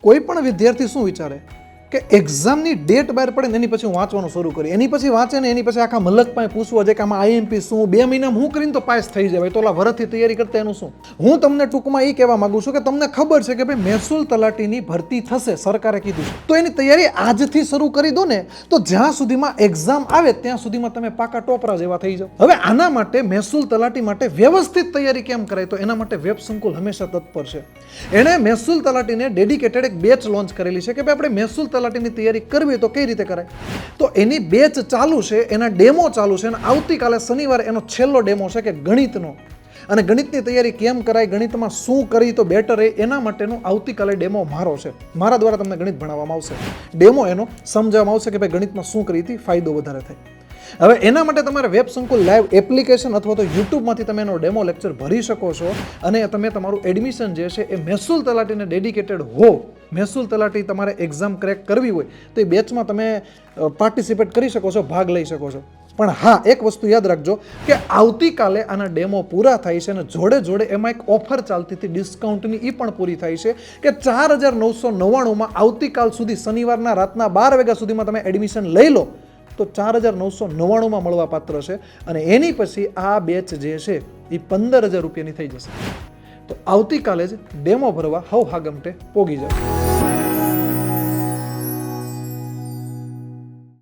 કોઈ પણ વિદ્યાર્થી શું વિચારે કે એક્ઝામની ડેટ બહાર પડે ને એની પછી હું વાંચવાનું શરૂ કરી, એની પછી વાંચે ને એની પછી આખા મલક પાસે પૂછવો છે કે આમાં આઈએમપી શું, 2 મહિનામાં હું કરીને તો પાસ થઈ જાય, તો ઓલા વરસથી તૈયારી કરતા એનું શું. હું તમને ટૂંકમાં એ કહેવા માંગુ છું કે તમને ખબર છે કે ભાઈ મહેસૂલ તલાટીની ભરતી થશે, સરકારે કીધું છે, તો એની તૈયારી આજથી શરૂ કરી દો ને, તો જ્યાં સુધીમાં એક્ઝામ આવે ત્યાં સુધીમાં તમે પાકા ટોપરા જેવા થઈ જાઓ. હવે આના માટે મહેસૂલ તલાટી માટે વ્યવસ્થિત તૈયારી કેમ કરાય, તો એના માટે વેબ સંકુલ હંમેશા તત્પર છે. એણે મહેસૂલ તલાટીને ડેડિકેટેડ એક બેચ લોન્ચ કરેલી છે કે ભાઈ આપણે મહેસૂલ તલાટીની તૈયારી કરવી તો કઈ રીતે કરાય. તો એની બેચ ચાલુ છે, એના ડેમો ચાલુ છે, અને આવતીકાલે શનિવારે એનો છેલ્લો ડેમો છે કે ગણિતનો. અને ગણિતની તૈયારી કેમ કરાય, ગણિતમાં શું કરી તો બેટર રહે, એના માટેનો આવતીકાલે ડેમો મારો છે. મારા દ્વારા તમને ગણિત ભણાવવામાં આવશે, ડેમો એનો સમજાવવામાં આવશે કે ભાઈ ગણિતમાં શું કરીથી ફાયદો વધારે થાય. હવે એના માટે તમારે વેબ સંકુલ લાઈવ એપ્લિકેશન અથવા તો યુટ્યુબમાંથી તમે એનો ડેમો લેક્ચર ભરી શકો છો, અને તમે તમારું એડમિશન જે છે એ મહેસૂલ તલાટીને ડેડિકેટેડ હો, મહેસૂલ તલાટી તમારે એક્ઝામ ક્રેક કરવી હોય તો એ બેચમાં તમે પાર્ટિસિપેટ કરી શકો છો, ભાગ લઈ શકો છો. પણ હા, એક વસ્તુ યાદ રાખજો કે આવતીકાલે આના ડેમો પૂરા થાય છે, અને જોડે જોડે એમાં એક ઓફર ચાલતી હતી ડિસ્કાઉન્ટની, એ પણ પૂરી થાય છે કે 4999માં આવતીકાલ સુધી શનિવારના રાતના 12 વાગ્યા સુધીમાં તમે એડમિશન લઈ લો તો 4999માં મળવા પાત્ર છે. અને એની પછી આ બેચ જે છે એ 15,000 રૂપિયાની થઈ જશે. તો આવતીકાલે જ ડેમો ભરવા હવ હાગમટે પોગી જાવ.